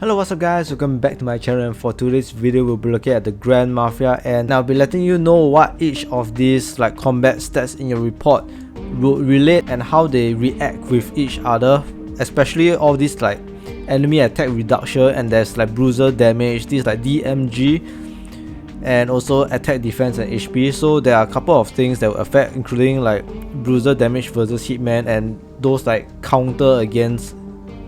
Hello, what's up guys, welcome back to my channel, and for today's video we'll be looking at the Grand Mafia, and I'll be letting you know what each of these combat stats in your report will relate and how they react with each other, especially all these enemy attack reduction, and there's bruiser damage, these DMG, and also attack defense and HP. So there are a couple of things that will affect, including bruiser damage versus hitman and those counter against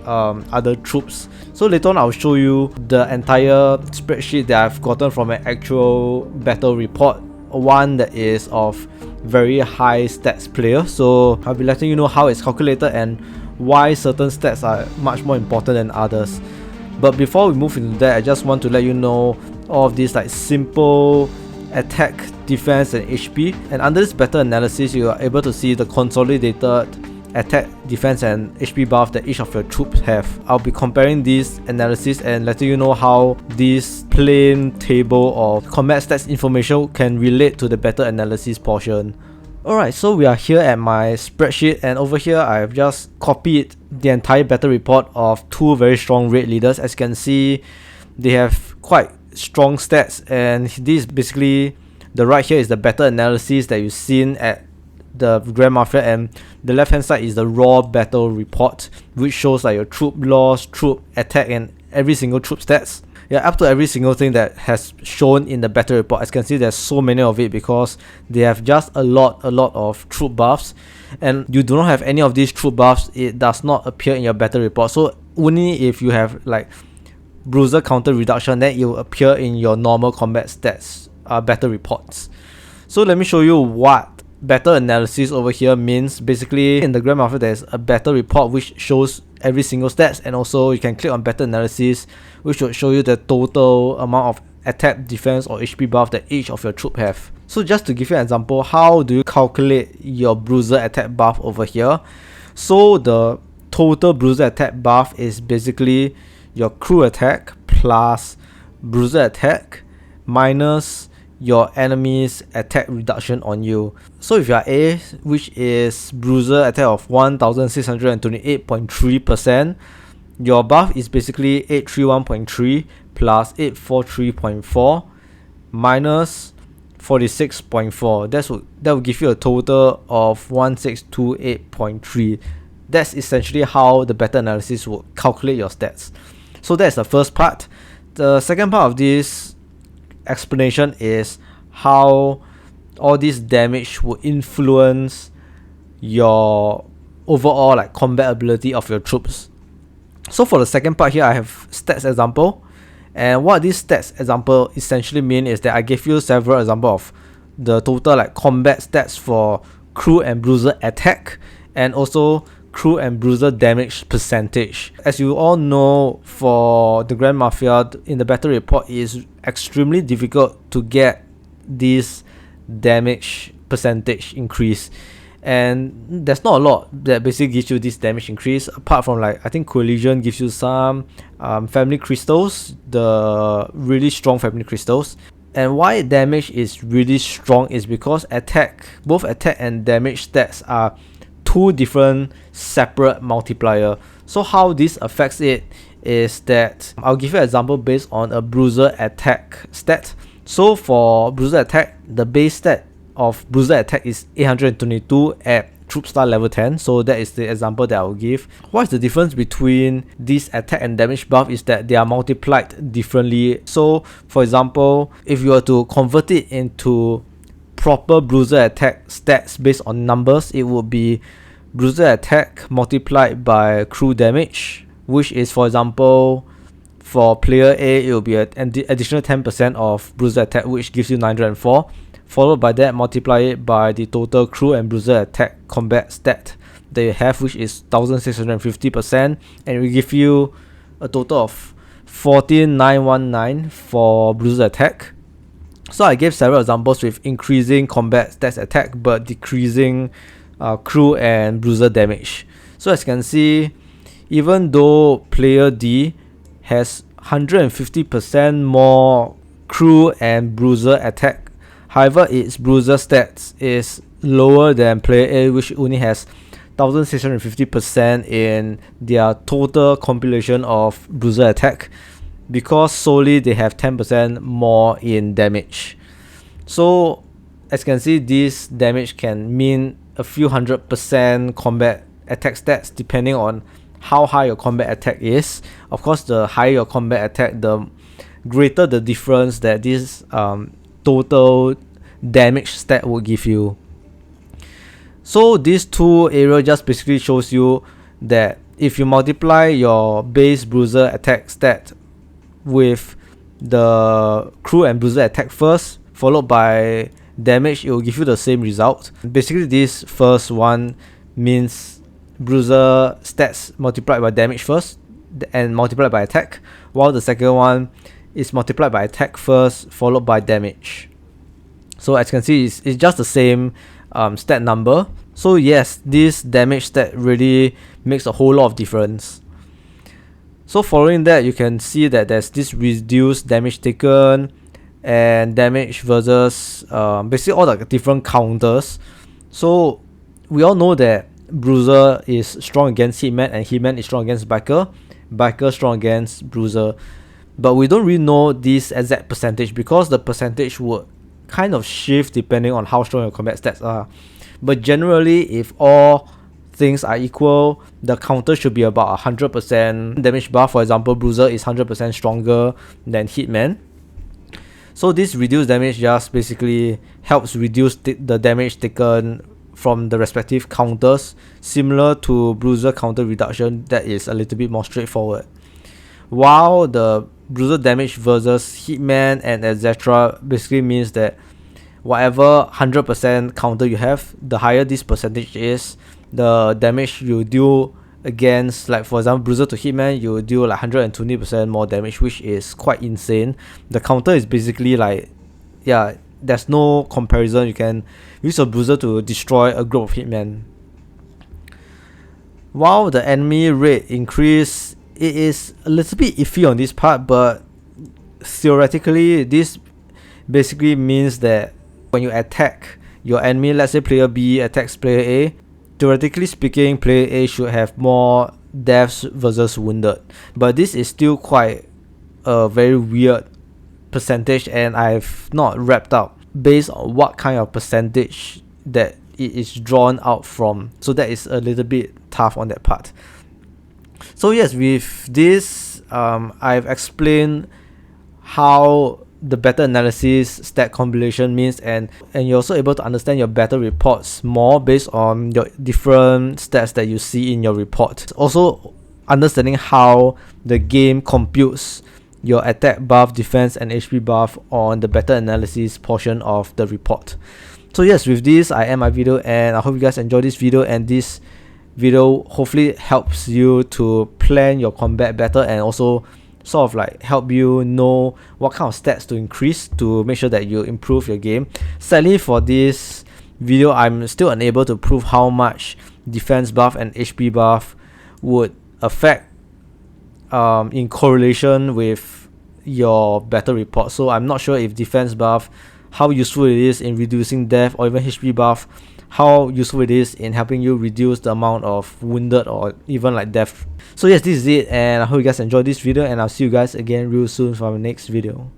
other troops. So later on I'll show you the entire spreadsheet that I've gotten from an actual battle report, one that is of very high stats player. So I'll be letting you know how it's calculated and why certain stats are much more important than others. But before we move into that, I just want to let you know all of these simple attack, defense and HP, and under this better analysis you are able to see the consolidated attack, defense and HP buff that each of your troops have. I'll be comparing these analysis and letting you know how this plain table of combat stats information can relate to the better analysis portion. Alright, so we are here at my spreadsheet, and over here I've just copied the entire battle report of two very strong raid leaders. As you can see, they have quite strong stats, and this basically, the right here is the better analysis that you've seen at the Grand Mafia, and the left hand side is the raw battle report, which shows your troop loss, troop attack and every single troop stats. Yeah, up to every single thing that has shown in the battle report. As you can see, there's so many of it because they have just a lot of troop buffs, and you do not have any of these troop buffs, it does not appear in your battle report. So only if you have bruiser counter reduction, then it will appear in your normal combat stats battle reports. So let me show you what better analysis over here means. Basically, in the Grand Mafia there's a battle report which shows every single stats, and also you can click on better analysis, which will show you the total amount of attack, defense or HP buff that each of your troop have. So just to give you an example, how do you calculate your bruiser attack buff over here? So the total bruiser attack buff is basically your crew attack plus bruiser attack minus your enemy's attack reduction on you. So if you are A, which is bruiser attack of 1628.3%, your buff is basically 831.3 plus 843.4 minus 46.4. That will give you a total of 1628.3. That's essentially how the better analysis will calculate your stats. So that's the first part. The second part of this explanation is how all this damage will influence your overall combat ability of your troops. So for the second part here, I have stats example, and what this stats example essentially mean is that I give you several examples of the total combat stats for crew and bruiser attack, and also crew and bruiser damage percentage. As you all know, for the Grand Mafia, in the battle report, it is extremely difficult to get this damage percentage increase, and there's not a lot that basically gives you this damage increase, apart from I think Collision gives you some family crystals, the really strong family crystals. And why damage is really strong is because both attack and damage stats are two different separate multiplier. So how this affects it is that I'll give you an example based on a bruiser attack stat. So for bruiser attack, the base stat of bruiser attack is 822 at troop star level 10. So that is the example that I will give. What is the difference between this attack and damage buff is that they are multiplied differently. So for example, if you were to convert it into proper bruiser attack stats based on numbers, it would be bruiser attack multiplied by crew damage, which is, for example, for player A, it will be an additional 10% of bruiser attack, which gives you 904. Followed by that, multiply it by the total crew and bruiser attack combat stat that you have, which is 1650%, and it will give you a total of 14919 for bruiser attack. So I gave several examples with increasing combat stats attack but decreasing crew and bruiser damage. So as you can see, even though player D has 150% more crew and bruiser attack, however its bruiser stats is lower than player A, which only has 1650% in their total compilation of bruiser attack, because solely they have 10% more in damage. So as you can see, this damage can mean a few 100% combat attack stats depending on how high your combat attack is. Of course, the higher your combat attack, the greater the difference that this total damage stat will give you. So this two area just basically shows you that if you multiply your base bruiser attack stat with the crew and bruiser attack first, followed by damage, it will give you the same result. Basically, this first one means bruiser stats multiplied by damage first and multiplied by attack, while the second one is multiplied by attack first followed by damage. So as you can see, it's just the same stat number. So yes, this damage stat really makes a whole lot of difference. So following that, you can see that there's this reduced damage taken and damage versus basically all the different counters. So we all know that Bruiser is strong against Hitman and Hitman is strong against Biker. Biker strong against Bruiser. But we don't really know this exact percentage because the percentage would kind of shift depending on how strong your combat stats are. But generally, if all things are equal, the counter should be about 100% damage buff. For example, Bruiser is 100% stronger than Hitman. So this reduced damage just basically helps reduce the damage taken from the respective counters, similar to Bruiser counter reduction that is a little bit more straightforward. While the Bruiser damage versus Hitman and etc. basically means that whatever 100% counter you have, the higher this percentage is, the damage you do against, like for example Bruiser to Hitman, you do like 120% more damage, which is quite insane. The counter is basically like, yeah, there's no comparison. You can use a Bruiser to destroy a group of Hitman. While the enemy rate increase, it is a little bit iffy on this part, but theoretically this basically means that when you attack your enemy, let's say player B attacks player A, theoretically speaking, player A should have more deaths versus wounded. But this is still quite a very weird percentage, and I've not wrapped up based on what kind of percentage that it is drawn out from. So that is a little bit tough on that part. So yes, with this, I've explained how the battle analysis stat compilation means, and you're also able to understand your battle reports more based on your different stats that you see in your report. Also understanding how the game computes your attack buff, defense and HP buff on the battle analysis portion of the report. So yes, with this I end my video, and I hope you guys enjoy this video, and this video hopefully helps you to plan your combat better and also sort of like help you know what kind of stats to increase to make sure that you improve your game. Sadly for this video, I'm still unable to prove how much defense buff and HP buff would affect in correlation with your battle report. So I'm not sure if defense buff, how useful it is in reducing death, or even HP buff, how useful it is in helping you reduce the amount of wounded or even like death. So yes, this is it, and I hope you guys enjoyed this video, and I'll see you guys again real soon for our next video.